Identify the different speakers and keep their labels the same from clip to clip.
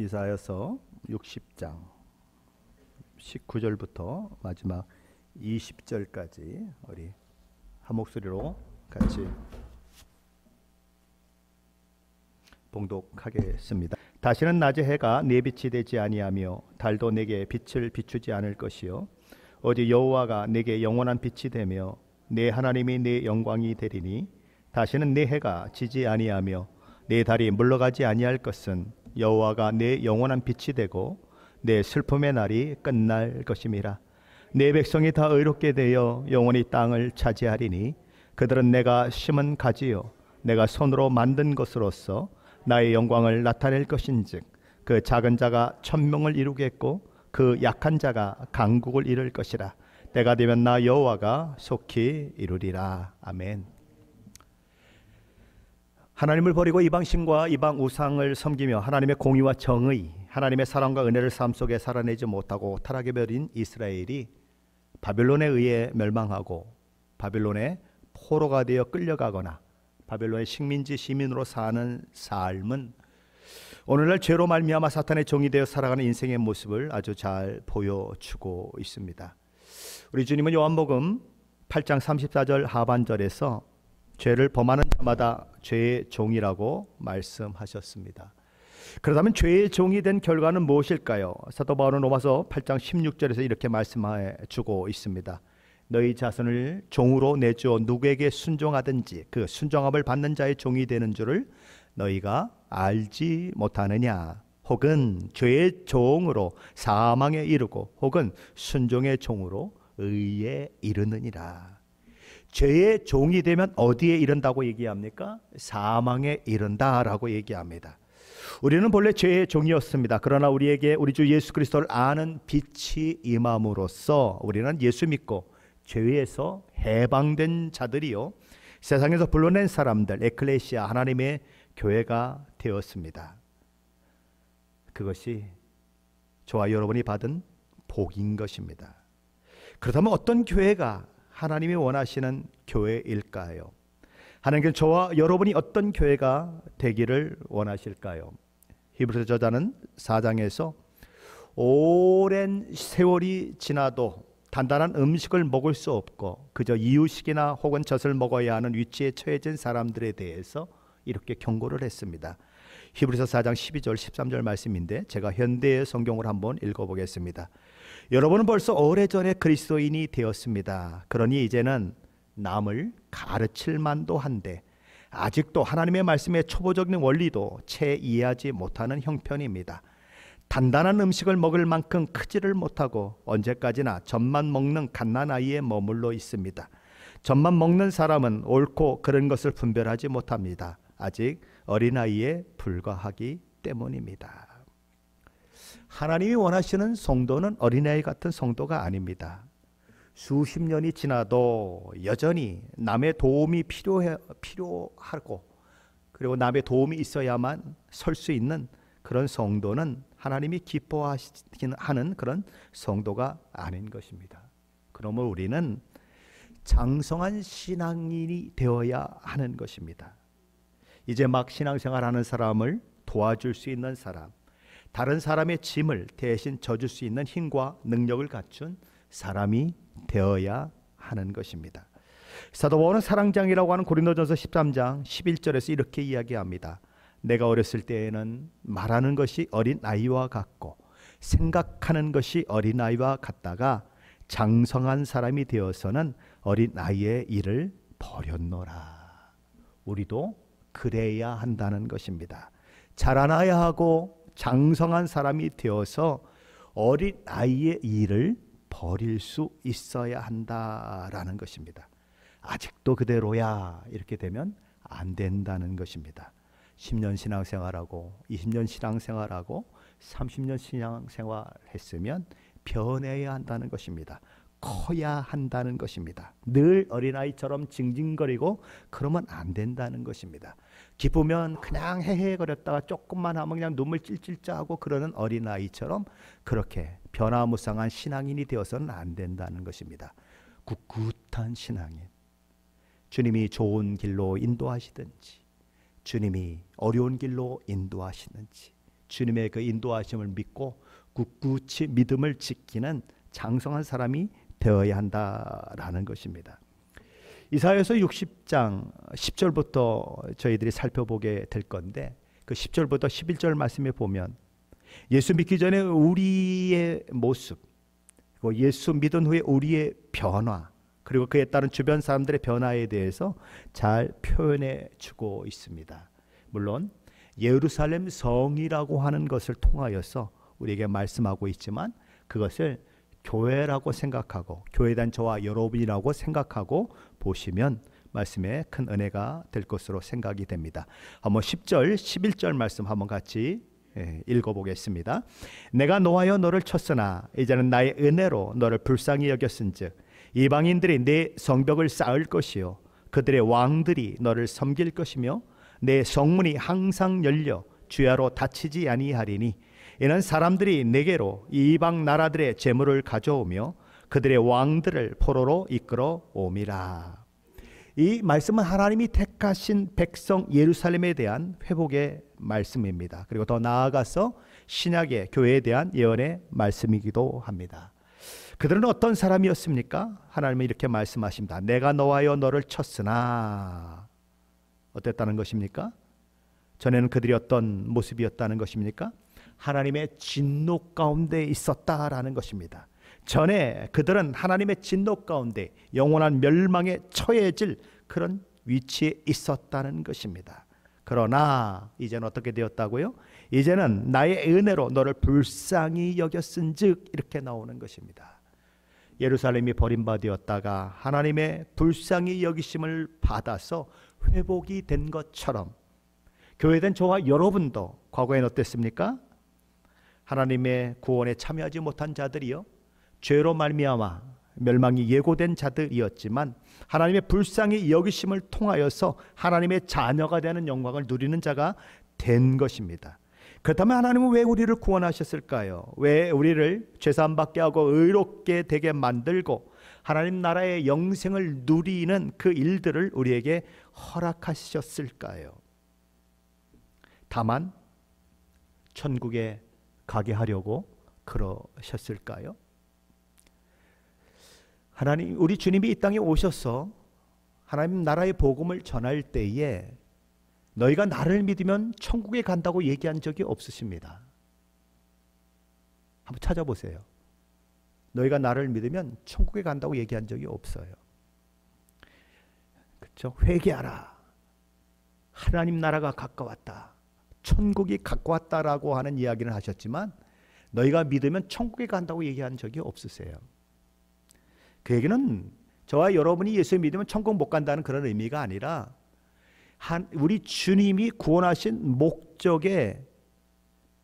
Speaker 1: 이사야서 60장 19절부터 마지막 20절까지 우리 한 목소리로 같이 봉독하겠습니다. 다시는 낮의 해가 내 빛이 되지 아니하며 달도 내게 빛을 비추지 않을 것이요 오직 여호와가 내게 영원한 빛이 되며 내 하나님이 내 영광이 되리니 다시는 내 해가 지지 아니하며 내 달이 물러가지 아니할 것은 여호와가 내 영원한 빛이 되고 내 슬픔의 날이 끝날 것임이라. 내 백성이 다 의롭게 되어 영원히 땅을 차지하리니 그들은 내가 심은 가지요 내가 손으로 만든 것으로서 나의 영광을 나타낼 것인즉 그 작은 자가 천명을 이루겠고 그 약한 자가 강국을 이룰 것이라. 때가 되면 나 여호와가 속히 이루리라. 아멘. 하나님을 버리고 이방신과 이방 우상을 섬기며 하나님의 공의와 정의, 하나님의 사랑과 은혜를 삶 속에 살아내지 못하고 타락해 버린 이스라엘이 바벨론에 의해 멸망하고 바벨론의 포로가 되어 끌려가거나 바벨론의 식민지 시민으로 사는 삶은 오늘날 죄로 말미암아 사탄의 종이 되어 살아가는 인생의 모습을 아주 잘 보여주고 있습니다. 우리 주님은 요한복음 8장 34절 하반절에서 죄를 범하는 자마다 죄의 종이라고 말씀하셨습니다. 그렇다면 죄의 종이 된 결과는 무엇일까요? 사도 바울은 로마서 8장 16절에서 이렇게 말씀해 주고 있습니다. 너희 자손을 종으로 내주어 누구에게 순종하든지 그 순종함을 받는 자의 종이 되는 줄을 너희가 알지 못하느냐. 혹은 죄의 종으로 사망에 이르고 혹은 순종의 종으로 의에 이르느니라. 죄의 종이 되면 어디에 이른다고 얘기합니까? 사망에 이른다라고 얘기합니다. 우리는 본래 죄의 종이었습니다. 그러나 우리에게 우리 주 예수 그리스도를 아는 빛이 임함으로써 우리는 예수 믿고 죄에서 해방된 자들이요 세상에서 불러낸 사람들, 에클레시아, 하나님의 교회가 되었습니다. 그것이 저와 여러분이 받은 복인 것입니다. 그렇다면 어떤 교회가 하나님이 원하시는 교회일까요? 하나님께서 저와 여러분이 어떤 교회가 되기를 원하실까요? 히브리서 저자는 4장에서 오랜 세월이 지나도 단단한 음식을 먹을 수 없고 그저 이유식이나 혹은 젖을 먹어야 하는 위치에 처해진 사람들에 대해서 이렇게 경고를 했습니다. 히브리서 4장 12절 13절 말씀인데 제가 현대의 성경을 한번 읽어보겠습니다. 여러분은 벌써 오래전에 그리스도인이 되었습니다. 그러니 이제는 남을 가르칠 만도 한데 아직도 하나님의 말씀의 초보적인 원리도 채 이해하지 못하는 형편입니다. 단단한 음식을 먹을 만큼 크지를 못하고 언제까지나 젖만 먹는 갓난아이에 머물러 있습니다. 젖만 먹는 사람은 옳고 그른 것을 분별하지 못합니다. 아직 어린아이에 불과하기 때문입니다. 하나님이 원하시는 성도는 어린아이 같은 성도가 아닙니다. 수십 년이 지나도 여전히 남의 도움이 필요하고 그리고 남의 도움이 있어야만 설 수 있는 그런 성도는 하나님이 기뻐하는 그런 성도가 아닌 것입니다. 그러므로 우리는 장성한 신앙인이 되어야 하는 것입니다. 이제 막 신앙생활하는 사람을 도와줄 수 있는 사람, 다른 사람의 짐을 대신 져줄 수 있는 힘과 능력을 갖춘 사람이 되어야 하는 것입니다. 사도 바울은 사랑장이라고 하는 고린도전서 13장 11절에서 이렇게 이야기합니다. 내가 어렸을 때에는 말하는 것이 어린아이와 같고 생각하는 것이 어린아이와 같다가 장성한 사람이 되어서는 어린아이의 일을 버렸노라. 우리도 그래야 한다는 것입니다. 자라나야 하고 장성한 사람이 되어서 어린아이의 일을 버릴 수 있어야 한다라는 것입니다. 아직도 그대로야 이렇게 되면 안 된다는 것입니다. 10년 신앙생활하고 20년 신앙생활하고 30년 신앙생활 했으면 변해야 한다는 것입니다. 커야 한다는 것입니다. 늘 어린아이처럼 징징거리고 그러면 안 된다는 것입니다. 기쁘면 그냥 헤헤거렸다가 조금만 하면 그냥 눈물 찔찔 짜고 그러는 어린아이처럼 그렇게 변화무쌍한 신앙인이 되어서는 안 된다는 것입니다. 꿋꿋한 신앙인, 주님이 좋은 길로 인도하시든지 주님이 어려운 길로 인도하시는지 주님의 그 인도하심을 믿고 굳굳이 믿음을 지키는 장성한 사람이 되어야 한다라는 것입니다. 이사야서 60장 10절부터 저희들이 살펴보게 될 건데, 그 10절부터 11절 말씀에 보면 예수 믿기 전에 우리의 모습, 그리고 예수 믿은 후에 우리의 변화, 그리고 그에 따른 주변 사람들의 변화에 대해서 잘 표현해 주고 있습니다. 물론 예루살렘 성이라고 하는 것을 통하여서 우리에게 말씀하고 있지만, 그것을 교회라고 생각하고 교회에 대한 저와 여러분이라고 생각하고 보시면 말씀에 큰 은혜가 될 것으로 생각이 됩니다. 한번 10절 11절 말씀 한번 같이 읽어보겠습니다. 내가 노하여 너를 쳤으나 이제는 나의 은혜로 너를 불쌍히 여겼은즉 이방인들이 내 성벽을 쌓을 것이요 그들의 왕들이 너를 섬길 것이며 내 성문이 항상 열려 주야로 닫히지 아니하리니 이는 사람들이 내게로 이방 나라들의 재물을 가져오며 그들의 왕들을 포로로 이끌어 옴이라. 이 말씀은 하나님이 택하신 백성 예루살렘에 대한 회복의 말씀입니다. 그리고 더 나아가서 신약의 교회에 대한 예언의 말씀이기도 합니다. 그들은 어떤 사람이었습니까? 하나님은 이렇게 말씀하십니다. 내가 노하여 너를 쳤으나 어땠다는 것입니까? 전에는 그들이 어떤 모습이었다는 것입니까? 하나님의 진노 가운데 있었다라는 것입니다. 전에 그들은 하나님의 진노 가운데 영원한 멸망에 처해질 그런 위치에 있었다는 것입니다. 그러나 이제는 어떻게 되었다고요? 이제는 나의 은혜로 너를 불쌍히 여겼은즉 이렇게 나오는 것입니다. 예루살렘이 버림받았다가 하나님의 불쌍히 여기심을 받아서 회복이 된 것처럼 교회된 저와 여러분도 과거엔 어땠습니까? 하나님의 구원에 참여하지 못한 자들이요, 죄로 말미암아 멸망이 예고된 자들이었지만 하나님의 불쌍히 여기심을 통하여서 하나님의 자녀가 되는 영광을 누리는 자가 된 것입니다. 그렇다면 하나님은 왜 우리를 구원하셨을까요? 왜 우리를 죄사함 받게 하고 의롭게 되게 만들고 하나님 나라의 영생을 누리는 그 일들을 우리에게 허락하셨을까요? 다만 천국에 가게 하려고 그러셨을까요? 하나님, 우리 주님이 이 땅에 오셔서 하나님 나라의 복음을 전할 때에 너희가 나를 믿으면 천국에 간다고 얘기한 적이 없으십니다. 한번 찾아보세요. 너희가 나를 믿으면 천국에 간다고 얘기한 적이 없어요. 그렇죠? 회개하라. 하나님 나라가 가까웠다. 천국이 가까웠다라고 하는 이야기를 하셨지만 너희가 믿으면 천국에 간다고 얘기한 적이 없으세요. 그 얘기는 저와 여러분이 예수 믿으면 천국 못 간다는 그런 의미가 아니라 우리 주님이 구원하신 목적의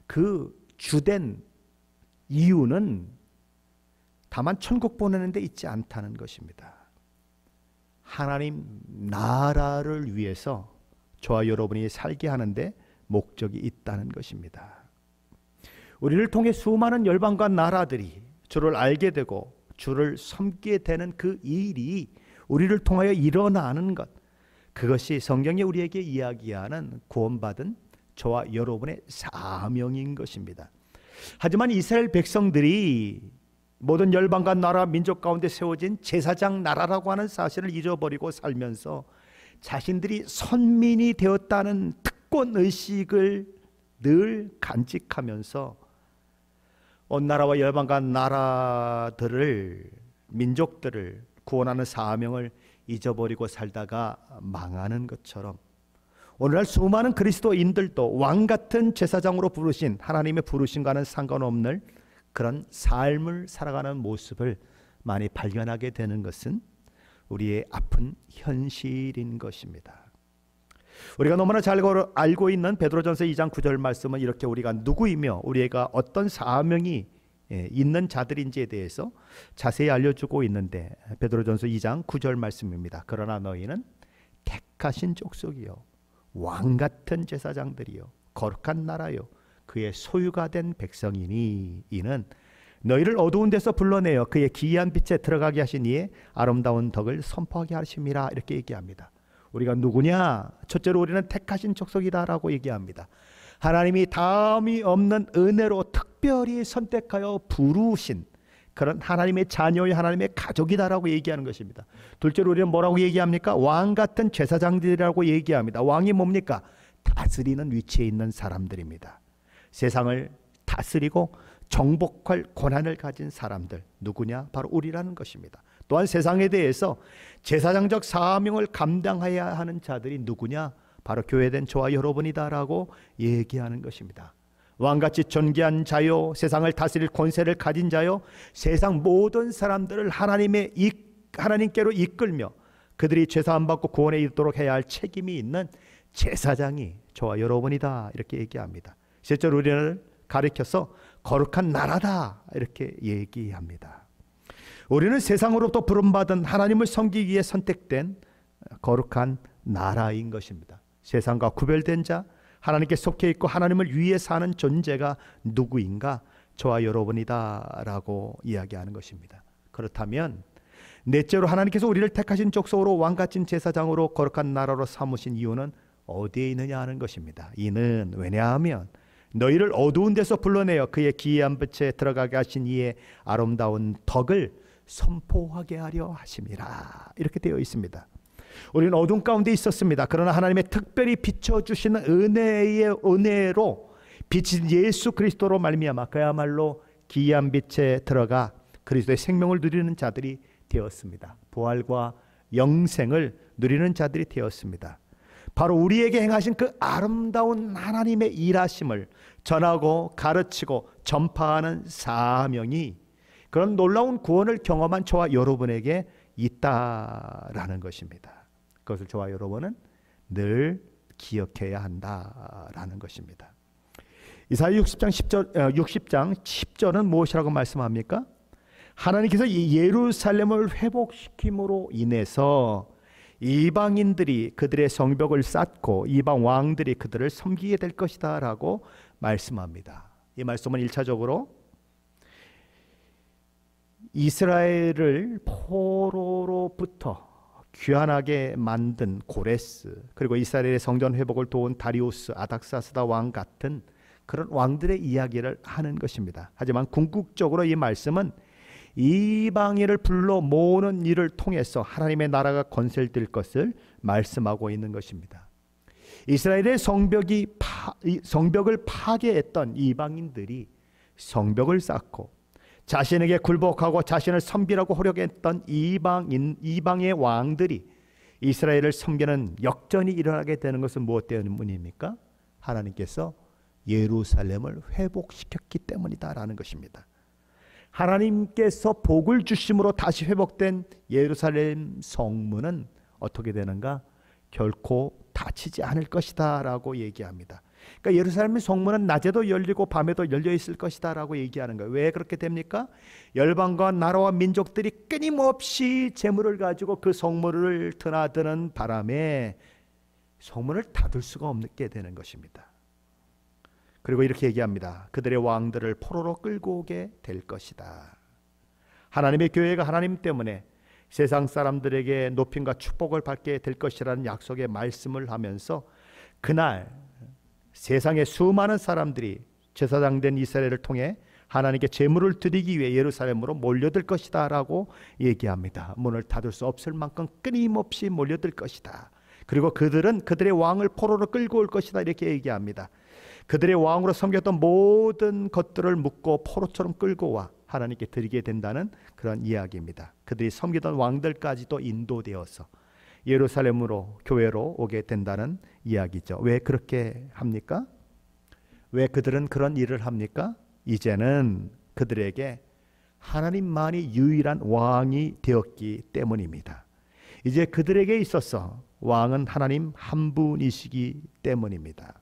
Speaker 1: 그 주된 이유는 다만 천국 보내는 데 있지 않다는 것입니다. 하나님 나라를 위해서 저와 여러분이 살게 하는데 목적이 있다는 것입니다. 우리를 통해 수많은 열방과 나라들이 주를 알게 되고 주를 섬기게 되는 그 일이 우리를 통하여 일어나는 것, 그것이 성경이 우리에게 이야기하는 구원받은 저와 여러분의 사명인 것입니다. 하지만 이스라엘 백성들이 모든 열방과 나라 민족 가운데 세워진 제사장 나라라고 하는 사실을 잊어버리고 살면서 자신들이 선민이 되었다는 특권 의식을 늘 간직하면서 온 나라와 열방과 나라들을, 민족들을 구원하는 사명을 잊어버리고 살다가 망하는 것처럼 오늘날 수많은 그리스도인들도 왕같은 제사장으로 부르신 하나님의 부르심과는 상관없는 그런 삶을 살아가는 모습을 많이 발견하게 되는 것은 우리의 아픈 현실인 것입니다. 우리가 너무나 잘 알고 있는 베드로전서 2장 9절 말씀은 이렇게 우리가 누구이며 우리가 어떤 사명이 있는 자들인지에 대해서 자세히 알려주고 있는데, 베드로전서 2장 9절 말씀입니다. 그러나 너희는 택하신 족속이요 왕같은 제사장들이요 거룩한 나라요 그의 소유가 된 백성이니 이는 너희를 어두운 데서 불러내어 그의 기이한 빛에 들어가게 하신 이의 아름다운 덕을 선포하게 하심이라. 이렇게 얘기합니다. 우리가 누구냐? 첫째로 우리는 택하신 족속이다라고 얘기합니다. 하나님이 다음이 없는 은혜로 특별히 선택하여 부르신 그런 하나님의 자녀의 하나님의 가족이다라고 얘기하는 것입니다. 둘째로 우리는 뭐라고 얘기합니까? 왕 같은 제사장들이라고 얘기합니다. 왕이 뭡니까? 다스리는 위치에 있는 사람들입니다. 세상을 다스리고 정복할 권한을 가진 사람들, 누구냐? 바로 우리라는 것입니다. 또한 세상에 대해서 제사장적 사명을 감당해야 하는 자들이 누구냐? 바로 교회된 저와 여러분이다라고 얘기하는 것입니다. 왕같이 존귀한 자요, 세상을 다스릴 권세를 가진 자요, 세상 모든 사람들을 하나님께로 이끌며 그들이 죄사함 받고 구원에 이르도록 해야 할 책임이 있는 제사장이 저와 여러분이다, 이렇게 얘기합니다. 실제로 우리를 가리켜서 거룩한 나라다, 이렇게 얘기합니다. 우리는 세상으로부터 부름받은 하나님을 섬기기 위해 선택된 거룩한 나라인 것입니다. 세상과 구별된 자, 하나님께 속해 있고 하나님을 위해 사는 존재가 누구인가? 저와 여러분이다 라고 이야기하는 것입니다. 그렇다면 넷째로 하나님께서 우리를 택하신 족속으로 왕같은 제사장으로 거룩한 나라로 삼으신 이유는 어디에 있느냐 하는 것입니다. 이는 왜냐하면 너희를 어두운 데서 불러내어 그의 기이한 빛에 들어가게 하신 이의 아름다운 덕을 선포하게 하려 하심이라, 이렇게 되어 있습니다. 우리는 어둠 가운데 있었습니다. 그러나 하나님의 특별히 비춰주시는 은혜로 빛인 예수 그리스도로 말미암아 그야말로 기이한 빛에 들어가 그리스도의 생명을 누리는 자들이 되었습니다. 부활과 영생을 누리는 자들이 되었습니다. 바로 우리에게 행하신 그 아름다운 하나님의 일하심을 전하고 가르치고 전파하는 사명이, 그런 놀라운 구원을 경험한 저와 여러분에게 있다라는 것입니다. 그것을 저와 여러분은 늘 기억해야 한다라는 것입니다. 이사야 60장 10절은 무엇이라고 말씀합니까? 하나님께서 이 예루살렘을 회복시킴으로 인해서 이방인들이 그들의 성벽을 쌓고 이방 왕들이 그들을 섬기게 될 것이다 라고 말씀합니다. 이 말씀은 1차적으로 이스라엘을 포로로부터 귀환하게 만든 고레스, 그리고 이스라엘의 성전 회복을 도운 다리우스, 아닥사스다 왕 같은 그런 왕들의 이야기를 하는 것입니다. 하지만 궁극적으로 이 말씀은 이방인을 불러 모으는 일을 통해서 하나님의 나라가 건설될 것을 말씀하고 있는 것입니다. 이스라엘의 성벽을 파괴했던 이방인들이 성벽을 쌓고 자신에게 굴복하고 자신을 섬기라고 호려했던 이방의 왕들이 이스라엘을 섬기는 역전이 일어나게 되는 것은 무엇 때문입니까? 하나님께서 예루살렘을 회복시켰기 때문이다라는 것입니다. 하나님께서 복을 주심으로 다시 회복된 예루살렘 성문은 어떻게 되는가? 결코 닫히지 않을 것이다 라고 얘기합니다. 그러니까 예루살렘 성문은 낮에도 열리고 밤에도 열려 있을 것이다 라고 얘기하는 거예요. 왜 그렇게 됩니까? 열방과 나라와 민족들이 끊임없이 재물을 가지고 그 성문을 드나드는 바람에 성문을 닫을 수가 없게 되는 것입니다. 그리고 이렇게 얘기합니다. 그들의 왕들을 포로로 끌고 오게 될 것이다. 하나님의 교회가 하나님 때문에 세상 사람들에게 높임과 축복을 받게 될 것이라는 약속의 말씀을 하면서 그날 세상의 수많은 사람들이 제사장된 이스라엘을 통해 하나님께 제물을 드리기 위해 예루살렘으로 몰려들 것이다 라고 얘기합니다. 문을 닫을 수 없을 만큼 끊임없이 몰려들 것이다. 그리고 그들은 그들의 왕을 포로로 끌고 올 것이다, 이렇게 얘기합니다. 그들의 왕으로 섬겼던 모든 것들을 묶고 포로처럼 끌고 와 하나님께 드리게 된다는 그런 이야기입니다. 그들이 섬기던 왕들까지도 인도되어서 예루살렘으로, 교회로 오게 된다는 이야기죠. 왜 그렇게 합니까? 왜 그들은 그런 일을 합니까? 이제는 그들에게 하나님만이 유일한 왕이 되었기 때문입니다. 이제 그들에게 있어서 왕은 하나님 한 분이시기 때문입니다.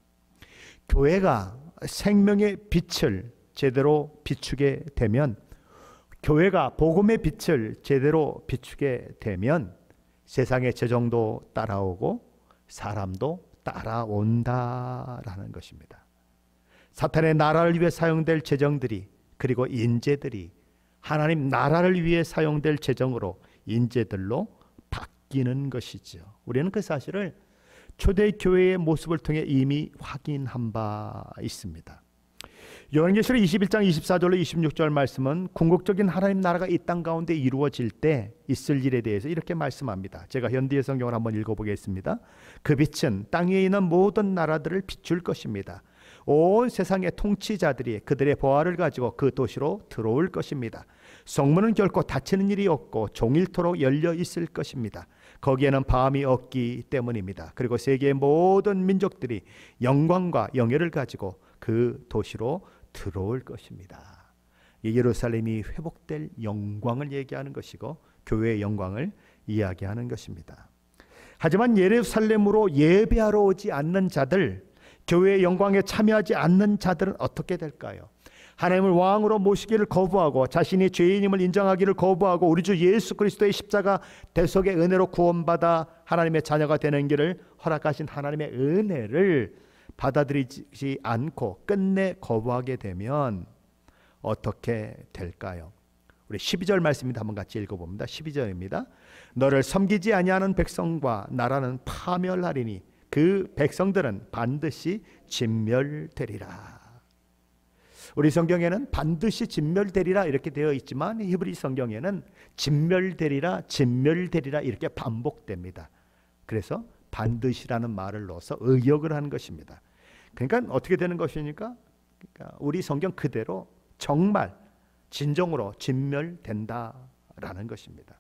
Speaker 1: 교회가 생명의 빛을 제대로 비추게 되면, 교회가 복음의 빛을 제대로 비추게 되면 세상의 재정도 따라오고 사람도 따라온다라는 것입니다. 사탄의 나라를 위해 사용될 재정들이, 그리고 인재들이 하나님 나라를 위해 사용될 재정으로 인재들로 바뀌는 것이죠. 우리는 그 사실을 초대교회의 모습을 통해 이미 확인한 바 있습니다. 요한계시록 21장 24절로 26절 말씀은 궁극적인 하나님 나라가 이 땅 가운데 이루어질 때 있을 일에 대해서 이렇게 말씀합니다. 제가 현대의 성경을 한번 읽어보겠습니다. 그 빛은 땅 위에 있는 모든 나라들을 비출 것입니다. 온 세상의 통치자들이 그들의 보화를 가지고 그 도시로 들어올 것입니다. 성문은 결코 닫히는 일이 없고 종일토록 열려 있을 것입니다. 거기에는 밤이 없기 때문입니다. 그리고 세계의 모든 민족들이 영광과 영예를 가지고 그 도시로 들어올 것입니다. 예루살렘이 회복될 영광을 얘기하는 것이고 교회의 영광을 이야기하는 것입니다. 하지만 예루살렘으로 예배하러 오지 않는 자들, 교회의 영광에 참여하지 않는 자들은 어떻게 될까요? 하나님을 왕으로 모시기를 거부하고 자신이 죄인임을 인정하기를 거부하고 우리 주 예수 그리스도의 십자가 대속의 은혜로 구원받아 하나님의 자녀가 되는 길을 허락하신 하나님의 은혜를 받아들이지 않고 끝내 거부하게 되면 어떻게 될까요? 우리 12절 말씀입니다. 한번 같이 읽어봅니다. 12절입니다. 너를 섬기지 아니하는 백성과 나라는 파멸하리니 그 백성들은 반드시 진멸되리라. 우리 성경에는 반드시 진멸되리라 이렇게 되어 있지만 히브리 성경에는 진멸되리라 진멸되리라 이렇게 반복됩니다. 그래서 반드시라는 말을 넣어서 의역을 하는 것입니다. 그러니까 어떻게 되는 것이니까 그러니까 우리 성경 그대로 정말 진정으로 진멸된다라는 것입니다.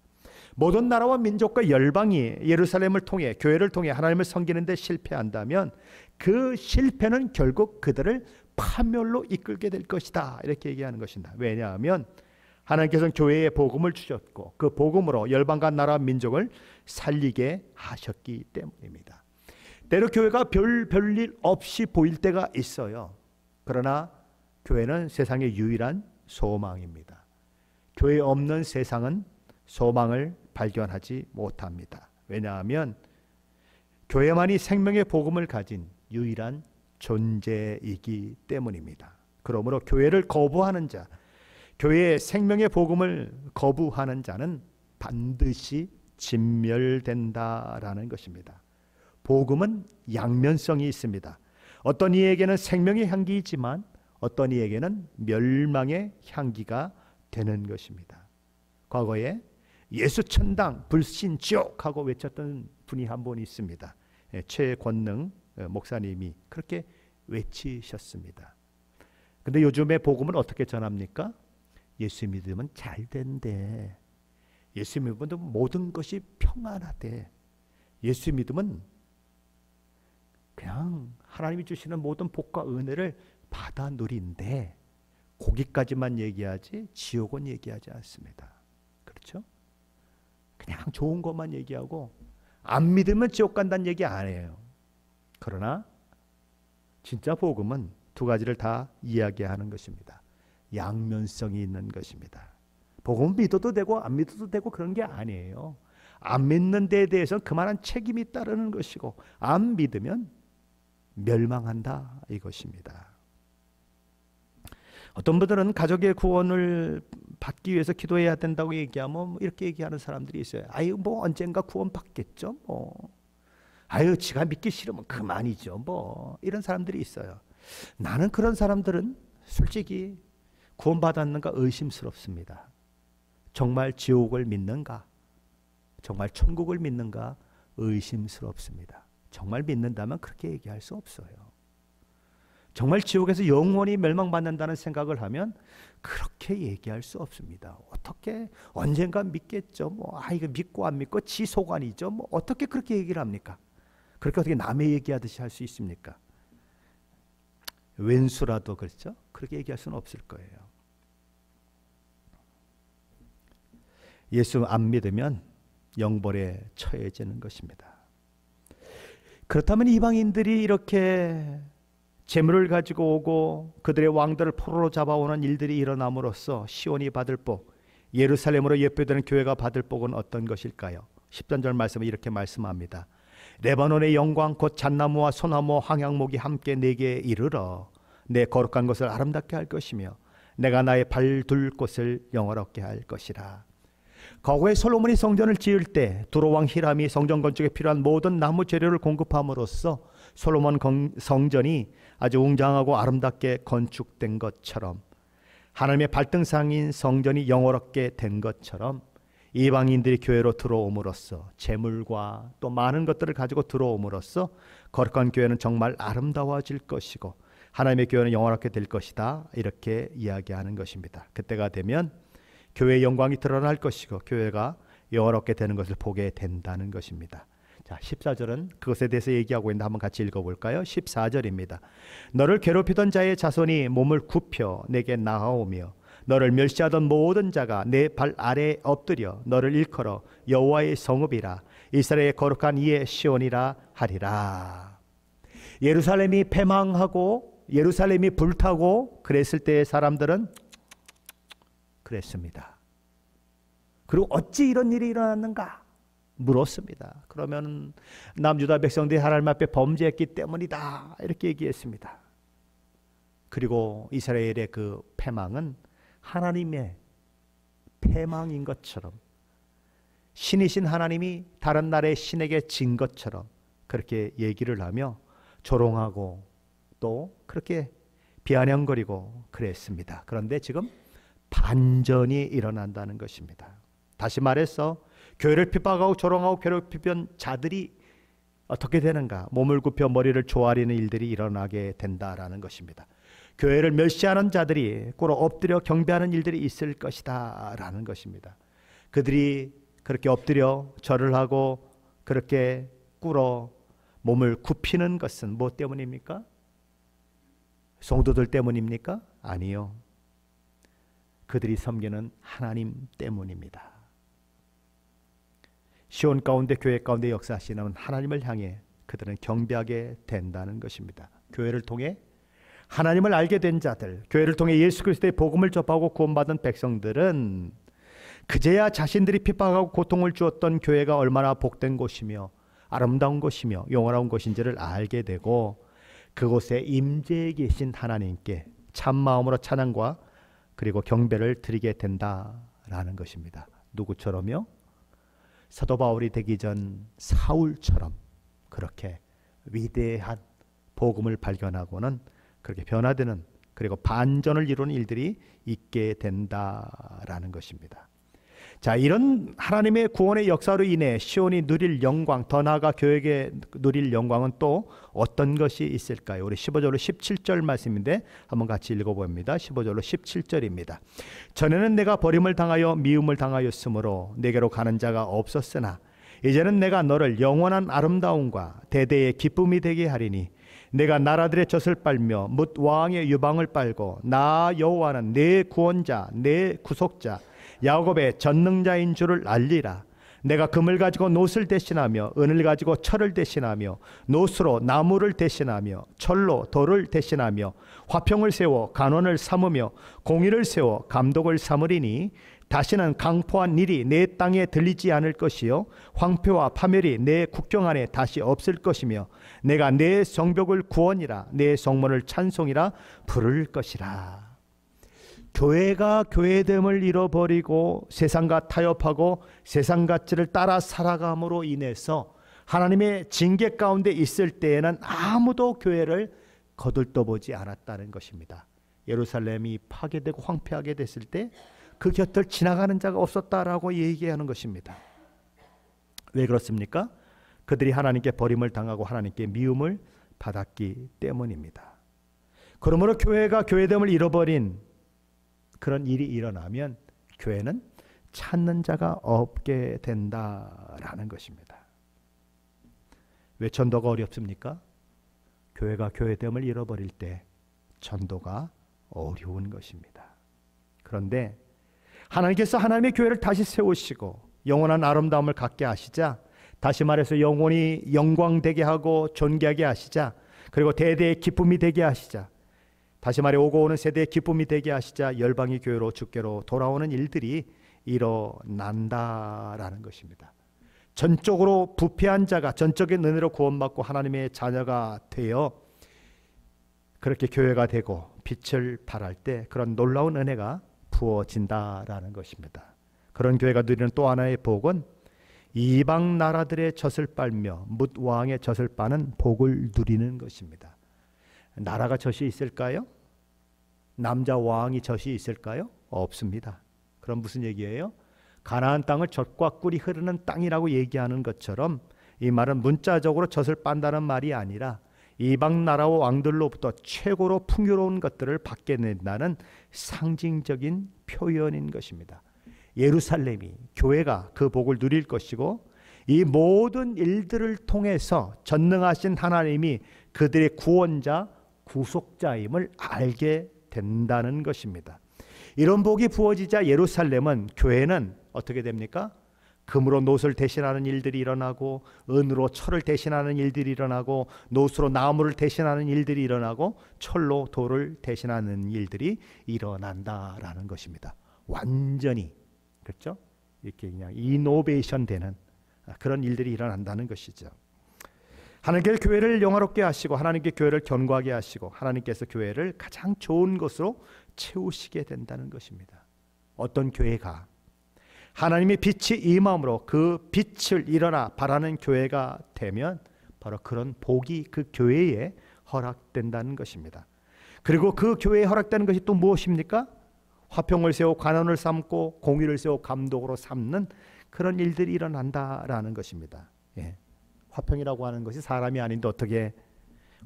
Speaker 1: 모든 나라와 민족과 열방이 예루살렘을 통해 교회를 통해 하나님을 섬기는 데 실패한다면 그 실패는 결국 그들을 파멸로 이끌게 될 것이다 이렇게 얘기하는 것입니다. 왜냐하면 하나님께서는 교회에 복음을 주셨고 그 복음으로 열방과 나라 민족을 살리게 하셨기 때문입니다. 때로 교회가 별일 없이 보일 때가 있어요. 그러나 교회는 세상의 유일한 소망입니다. 교회 없는 세상은 소망을 발견하지 못합니다. 왜냐하면 교회만이 생명의 복음을 가진 유일한 존재이기 때문입니다. 그러므로 교회를 거부하는 자, 교회의 생명의 복음을 거부하는 자는 반드시 진멸된다라는 것입니다. 복음은 양면성이 있습니다. 어떤 이에게는 생명의 향기이지만 어떤 이에게는 멸망의 향기가 되는 것입니다. 과거에 예수 천당 불신 지옥 하고 외쳤던 분이 한 분 있습니다. 최권능 목사님이 그렇게 외치셨습니다. 근데 요즘에 복음은 어떻게 전합니까? 예수 믿으면 잘 된대. 예수 믿으면 모든 것이 평안하대. 예수 믿으면 그냥 하나님이 주시는 모든 복과 은혜를 받아 누린대. 거기까지만 얘기하지 지옥은 얘기하지 않습니다. 그렇죠? 그냥 좋은 것만 얘기하고 안 믿으면 지옥 간다는 얘기 안 해요. 그러나 진짜 복음은 두 가지를 다 이야기하는 것입니다. 양면성이 있는 것입니다. 복음은 믿어도 되고 안 믿어도 되고 그런 게 아니에요. 안 믿는 데에 대해서는 그만한 책임이 따르는 것이고 안 믿으면 멸망한다 이것입니다. 어떤 분들은 가족의 구원을 받기 위해서 기도해야 된다고 얘기하면 이렇게 얘기하는 사람들이 있어요. 아유 뭐 언젠가 구원 받겠죠 뭐. 아유 지가 믿기 싫으면 그만이죠 뭐. 이런 사람들이 있어요. 나는 그런 사람들은 솔직히 구원받았는가 의심스럽습니다. 정말 지옥을 믿는가? 정말 천국을 믿는가? 의심스럽습니다. 정말 믿는다면 그렇게 얘기할 수 없어요. 정말 지옥에서 영원히 멸망받는다는 생각을 하면 그렇게 얘기할 수 없습니다. 어떻게 언젠가 믿겠죠. 뭐 이거 믿고 안 믿고 지 소관이죠. 뭐 어떻게 그렇게 얘기를 합니까? 그렇게 어떻게 남의 얘기하듯이 할 수 있습니까? 왼수라도 그렇죠? 그렇게 얘기할 수는 없을 거예요. 예수 안 믿으면 영벌에 처해지는 것입니다. 그렇다면 이방인들이 이렇게 재물을 가지고 오고 그들의 왕들을 포로로 잡아오는 일들이 일어남으로써 시온이 받을 복, 예루살렘으로 예표되는 교회가 받을 복은 어떤 것일까요? 13절 말씀은 이렇게 말씀합니다. 레바논의 영광 곧 잣나무와 소나무 황양목이 함께 내게 이르러 내 거룩한 것을 아름답게 할 것이며 내가 나의 발 둘 곳을 영화롭게 할 것이라. 과거에 솔로몬이 성전을 지을 때 두로왕 히람이 성전 건축에 필요한 모든 나무 재료를 공급함으로써 솔로몬 성전이 아주 웅장하고 아름답게 건축된 것처럼, 하나님의 발등상인 성전이 영원롭게 된 것처럼, 이방인들이 교회로 들어옴으로써 재물과 또 많은 것들을 가지고 들어옴으로써 거룩한 교회는 정말 아름다워질 것이고 하나님의 교회는 영원롭게 될 것이다, 이렇게 이야기하는 것입니다. 그때가 되면 교회의 영광이 드러날 것이고 교회가 영원롭게 되는 것을 보게 된다는 것입니다. 자, 14절은 그것에 대해서 얘기하고 있는데 한번 같이 읽어볼까요? 14절입니다. 너를 괴롭히던 자의 자손이 몸을 굽혀 내게 나아오며 너를 멸시하던 모든 자가 내 발 아래에 엎드려 너를 일컬어 여호와의 성읍이라 이스라엘의 거룩한 이의 시온이라 하리라. 예루살렘이 패망하고 예루살렘이 불타고 그랬을 때의 사람들은 그랬습니다. 그리고 어찌 이런 일이 일어났는가 물었습니다. 그러면 남유다 백성들이 하나님 앞에 범죄했기 때문이다, 이렇게 얘기했습니다. 그리고 이스라엘의 그 패망은 하나님의 패망인 것처럼, 신이신 하나님이 다른 나라의 신에게 진 것처럼 그렇게 얘기를 하며 조롱하고 또 그렇게 비아냥거리고 그랬습니다. 그런데 지금 반전이 일어난다는 것입니다. 다시 말해서 교회를 핍박하고 조롱하고 괴롭히던 자들이 어떻게 되는가? 몸을 굽혀 머리를 조아리는 일들이 일어나게 된다라는 것입니다. 교회를 멸시하는 자들이 꿇어 엎드려 경배하는 일들이 있을 것이다 라는 것입니다. 그들이 그렇게 엎드려 절을 하고 그렇게 꿇어 몸을 굽히는 것은 무엇 때문입니까? 성도들 때문입니까? 아니요. 그들이 섬기는 하나님 때문입니다. 시온 가운데 교회 가운데 역사하시는 하나님을 향해 그들은 경배하게 된다는 것입니다. 교회를 통해 하나님을 알게 된 자들, 교회를 통해 예수 그리스도의 복음을 접하고 구원받은 백성들은 그제야 자신들이 핍박하고 고통을 주었던 교회가 얼마나 복된 곳이며 아름다운 곳이며 영원한 곳인지를 알게 되고 그곳에 임재해 계신 하나님께 참 마음으로 찬양과 그리고 경배를 드리게 된다라는 것입니다. 누구처럼요? 사도 바울이 되기 전 사울처럼 그렇게 위대한 복음을 발견하고는 그렇게 변화되는, 그리고 반전을 이루는 일들이 있게 된다라는 것입니다. 자, 이런 하나님의 구원의 역사로 인해 시온이 누릴 영광, 더 나아가 교회에 누릴 영광은 또 어떤 것이 있을까요? 우리 15절로 17절 말씀인데 한번 같이 읽어봅니다. 15절로 17절입니다. 전에는 내가 버림을 당하여 미움을 당하였으므로 내게로 가는 자가 없었으나 이제는 내가 너를 영원한 아름다움과 대대의 기쁨이 되게 하리니 내가 나라들의 젖을 빨며 뭇 왕의 유방을 빨고 나 여호와는 내 구원자 내 구속자 야곱의 전능자인 줄을 알리라. 내가 금을 가지고 노를 대신하며 은을 가지고 철을 대신하며 노수로 나무를 대신하며 철로 돌을 대신하며 화평을 세워 간원을 삼으며 공의를 세워 감독을 삼으리니 다시는 강포한 일이 내 땅에 들리지 않을 것이요 황폐와 파멸이 내 국경 안에 다시 없을 것이며 내가 내 성벽을 구원이라 내 성문을 찬송이라 부를 것이라. 교회가 교회됨을 잃어버리고 세상과 타협하고 세상 가치를 따라 살아감으로 인해서 하나님의 징계 가운데 있을 때에는 아무도 교회를 거들떠보지 않았다는 것입니다. 예루살렘이 파괴되고 황폐하게 됐을 때 그 곁을 지나가는 자가 없었다라고 얘기하는 것입니다. 왜 그렇습니까? 그들이 하나님께 버림을 당하고 하나님께 미움을 받았기 때문입니다. 그러므로 교회가 교회됨을 잃어버린 그런 일이 일어나면 교회는 찾는 자가 없게 된다라는 것입니다. 왜 전도가 어렵습니까? 교회가 교회됨을 잃어버릴 때 전도가 어려운 것입니다. 그런데 하나님께서 하나님의 교회를 다시 세우시고 영원한 아름다움을 갖게 하시자, 다시 말해서 영원히 영광되게 하고 존귀하게 하시자, 그리고 대대의 기쁨이 되게 하시자, 다시 말해 오고 오는 세대의 기쁨이 되게 하시자 열방이 교회로 주께로 돌아오는 일들이 일어난다라는 것입니다. 전적으로 부패한 자가 전적인 은혜로 구원받고 하나님의 자녀가 되어 그렇게 교회가 되고 빛을 발할 때 그런 놀라운 은혜가 부어진다라는 것입니다. 그런 교회가 누리는 또 하나의 복은 이방 나라들의 젖을 빨며 뭇 왕의 젖을 빠는 복을 누리는 것입니다. 나라가 젖이 있을까요? 남자 왕이 젖이 있을까요? 없습니다. 그럼 무슨 얘기예요? 가나안 땅을 젖과 꿀이 흐르는 땅이라고 얘기하는 것처럼 이 말은 문자적으로 젖을 빤다는 말이 아니라 이방 나라와 왕들로부터 최고로 풍요로운 것들을 받게 된다는 상징적인 표현인 것입니다. 예루살렘이, 교회가 그 복을 누릴 것이고, 이 모든 일들을 통해서 전능하신 하나님이 그들의 구원자, 구속자임을 알게 된다는 것입니다. 이런 복이 부어지자 예루살렘은, 교회는 어떻게 됩니까? 금으로 놋을 대신하는 일들이 일어나고, 은으로 철을 대신하는 일들이 일어나고, 놋으로 나무를 대신하는 일들이 일어나고, 철로 돌을 대신하는 일들이 일어난다라는 것입니다. 완전히, 그렇죠? 이렇게 그냥 이노베이션 되는 그런 일들이 일어난다는 것이죠. 하나님께서 교회를 영화롭게 하시고, 하나님께 교회를 견고하게 하시고, 하나님께서 교회를 가장 좋은 것으로 채우시게 된다는 것입니다. 어떤 교회가 하나님의 빛이 임함으로 그 빛을 일어나 바라는 교회가 되면 바로 그런 복이 그 교회에 허락된다는 것입니다. 그리고 그 교회에 허락되는 것이 또 무엇입니까? 화평을 세워 관원을 삼고 공의를 세워 감독으로 삼는 그런 일들이 일어난다라는 것입니다. 예. 화평이라고 하는 것이 사람이 아닌데 어떻게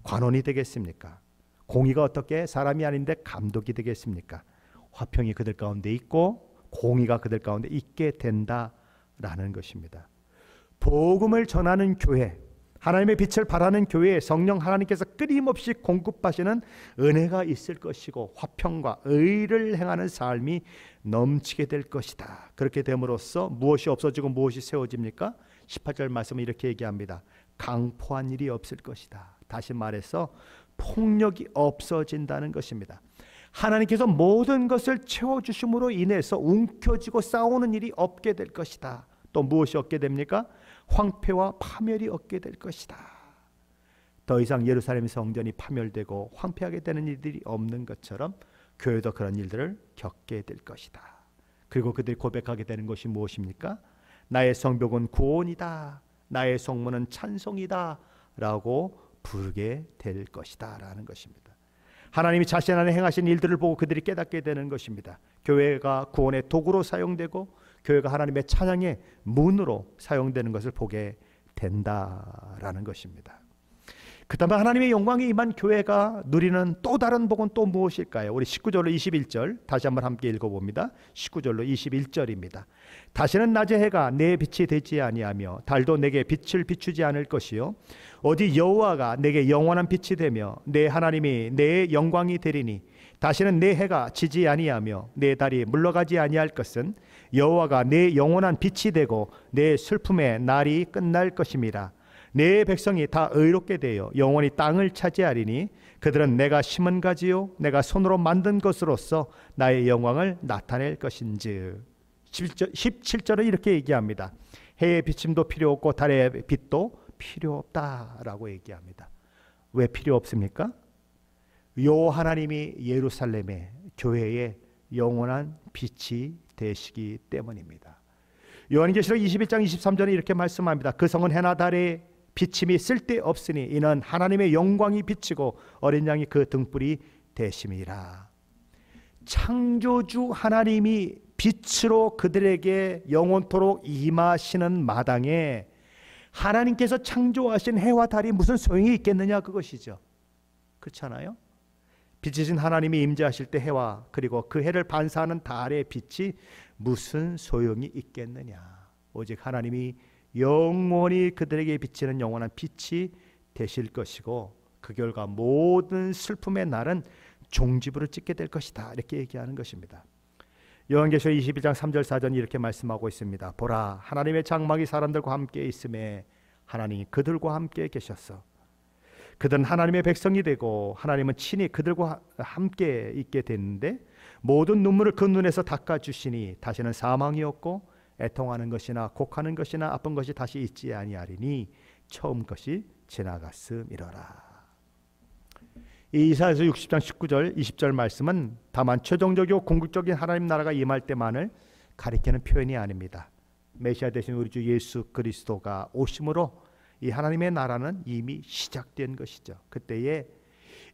Speaker 1: 관원이 되겠습니까? 공의가 어떻게 사람이 아닌데 감독이 되겠습니까? 화평이 그들 가운데 있고 공의가 그들 가운데 있게 된다라는 것입니다. 복음을 전하는 교회, 하나님의 빛을 발하는 교회에 성령 하나님께서 끊임없이 공급하시는 은혜가 있을 것이고, 화평과 의를 행하는 삶이 넘치게 될 것이다. 그렇게 됨으로써 무엇이 없어지고 무엇이 세워집니까? 18절 말씀은 이렇게 얘기합니다. 강포한 일이 없을 것이다. 다시 말해서 폭력이 없어진다는 것입니다. 하나님께서 모든 것을 채워주심으로 인해서 움켜쥐고 싸우는 일이 없게 될 것이다. 또 무엇이 없게 됩니까? 황폐와 파멸이 없게 될 것이다. 더 이상 예루살렘 성전이 파멸되고 황폐하게 되는 일들이 없는 것처럼 교회도 그런 일들을 겪게 될 것이다. 그리고 그들이 고백하게 되는 것이 무엇입니까? 나의 성벽은 구원이다, 나의 성문은 찬송이다 라고 부르게 될 것이다 라는 것입니다. 하나님이 자신 안에 행하신 일들을 보고 그들이 깨닫게 되는 것입니다. 교회가 구원의 도구로 사용되고 교회가 하나님의 찬양의 문으로 사용되는 것을 보게 된다라는 것입니다. 그 다음에 하나님의 영광이 임한 교회가 누리는 또 다른 복은 또 무엇일까요? 우리 19절로 21절 다시 한번 함께 읽어봅니다. 19절로 21절입니다. 다시는 낮의 해가 내 빛이 되지 아니하며 달도 내게 빛을 비추지 않을 것이요 오직 여호와가 내게 영원한 빛이 되며 내 하나님이 내 영광이 되리니 다시는 내 해가 지지 아니하며 내 달이 물러가지 아니할 것은 여호와가 내 영원한 빛이 되고 내 슬픔의 날이 끝날 것임이라. 내 백성이 다 의롭게 되어 영원히 땅을 차지하리니 그들은 내가 심은 가지요 내가 손으로 만든 것으로서 나의 영광을 나타낼 것인즉. 17절은 이렇게 얘기합니다. 해의 비침도 필요 없고 달의 빛도 필요 없다라고 얘기합니다. 왜 필요 없습니까? 요 하나님이 예루살렘의 교회의 영원한 빛이 되시기 때문입니다. 요한계시록 21장 23절에 이렇게 말씀합니다. 그 성은 해나 달의 비침이 쓸데없으니 이는 하나님의 영광이 비치고 어린 양이 그 등불이 되심이라. 창조주 하나님이 빛으로 그들에게 영원토록 임하시는 마당에 하나님께서 창조하신 해와 달이 무슨 소용이 있겠느냐 그것이죠. 그렇잖아요. 빛이신 하나님이 임재하실 때 해와 그리고 그 해를 반사하는 달의 빛이 무슨 소용이 있겠느냐. 오직 하나님이 영원히 그들에게 비치는 영원한 빛이 되실 것이고 그 결과 모든 슬픔의 날은 종지부를 찍게 될 것이다 이렇게 얘기하는 것입니다. 요한계시록 21장 3절 4절이 이렇게 말씀하고 있습니다. 보라 하나님의 장막이 사람들과 함께 있음에 하나님이 그들과 함께 계셨어. 그들은 하나님의 백성이 되고 하나님은 친히 그들과 함께 있게 됐는데 모든 눈물을 그 눈에서 닦아주시니 다시는 사망이 없고 애통하는 것이나 곡하는 것이나 아픈 것이 다시 있지 아니하리니 처음 것이 지나갔음이로라. 이 이사야서 60장 19절 20절 말씀은 다만 최종적이고 궁극적인 하나님 나라가 임할 때만을 가리키는 표현이 아닙니다. 메시아 되신 우리 주 예수 그리스도가 오심으로 이 하나님의 나라는 이미 시작된 것이죠. 그때에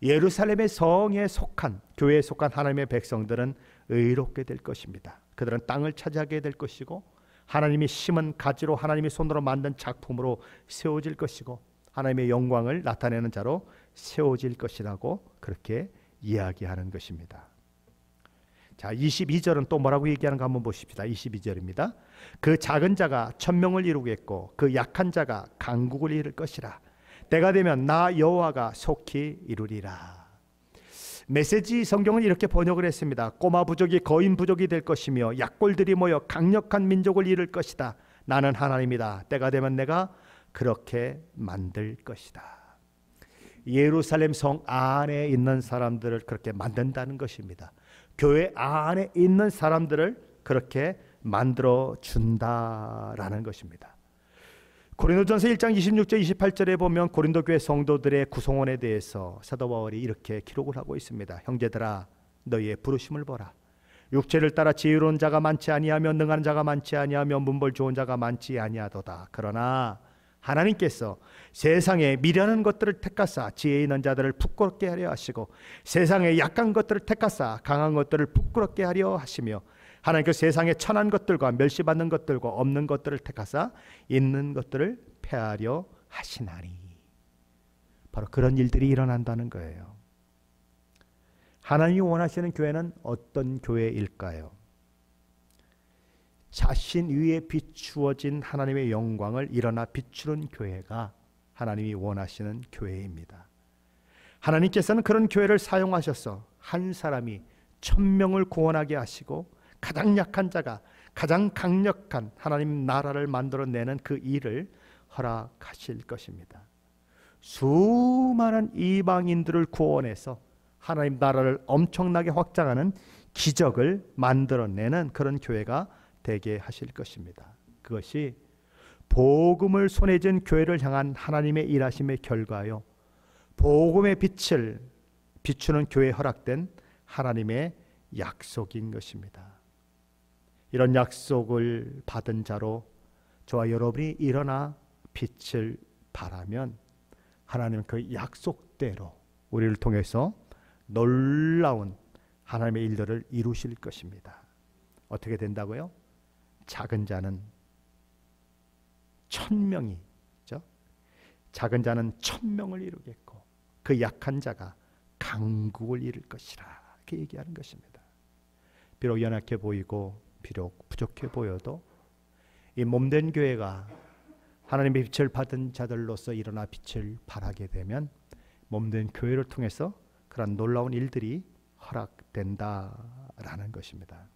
Speaker 1: 예루살렘의 성에 속한, 교회에 속한 하나님의 백성들은 의롭게 될 것입니다. 그들은 땅을 차지하게 될 것이고, 하나님이 심은 가지로 하나님이 손으로 만든 작품으로 세워질 것이고, 하나님의 영광을 나타내는 자로 세워질 것이라고 그렇게 이야기하는 것입니다. 자, 22절은 또 뭐라고 얘기하는가 한번 보십시다. 22절입니다. 그 작은 자가 천명을 이루겠고 그 약한 자가 강국을 이룰 것이라. 때가 되면 나 여호와가 속히 이루리라. 메시지 성경은 이렇게 번역을 했습니다. 꼬마 부족이 거인 부족이 될 것이며 약골들이 모여 강력한 민족을 이룰 것이다. 나는 하나님이다. 때가 되면 내가 그렇게 만들 것이다. 예루살렘 성 안에 있는 사람들을 그렇게 만든다는 것입니다. 교회 안에 있는 사람들을 그렇게 만들어 준다라는 것입니다. 고린도전서 1장 26절 28절에 보면 고린도 교회 성도들의 구성원에 대해서 사도 바울이 이렇게 기록을 하고 있습니다. 형제들아, 너희의 부르심을 보라. 육체를 따라 지혜로운 자가 많지 아니하며 능한 자가 많지 아니하며 문벌 좋은 자가 많지 아니하도다. 그러나 하나님께서 세상에 미련한 것들을 택하사 지혜 있는 자들을 부끄럽게 하려 하시고, 세상에 약한 것들을 택하사 강한 것들을 부끄럽게 하려 하시며, 하나님께서 세상에 천한 것들과 멸시받는 것들과 없는 것들을 택하사 있는 것들을 폐하려 하시나니. 바로 그런 일들이 일어난다는 거예요. 하나님이 원하시는 교회는 어떤 교회일까요? 자신 위에 비추어진 하나님의 영광을 일어나 비추는 교회가 하나님이 원하시는 교회입니다. 하나님께서는 그런 교회를 사용하셔서 한 사람이 천명을 구원하게 하시고, 가장 약한 자가 가장 강력한 하나님 나라를 만들어내는 그 일을 허락하실 것입니다. 수많은 이방인들을 구원해서 하나님 나라를 엄청나게 확장하는 기적을 만들어내는 그런 교회가 되게 하실 것입니다. 그것이 복음을 손에 쥔 교회를 향한 하나님의 일하심의 결과요, 복음의 빛을 비추는 교회에 허락된 하나님의 약속인 것입니다. 이런 약속을 받은 자로 저와 여러분이 일어나 빛을 발하면 하나님은 그 약속대로 우리를 통해서 놀라운 하나님의 일들을 이루실 것입니다. 어떻게 된다고요? 작은 자는 1000명이, 작은 자는 1000명을 이루겠고 그 약한 자가 강국을 이룰 것이라, 이렇게 얘기하는 것입니다. 비록 연약해 보이고 비록 부족해 보여도 이 몸된 교회가 하나님의 빛을 받은 자들로서 일어나 빛을 발하게 되면 몸된 교회를 통해서 그런 놀라운 일들이 허락된다라는 것입니다.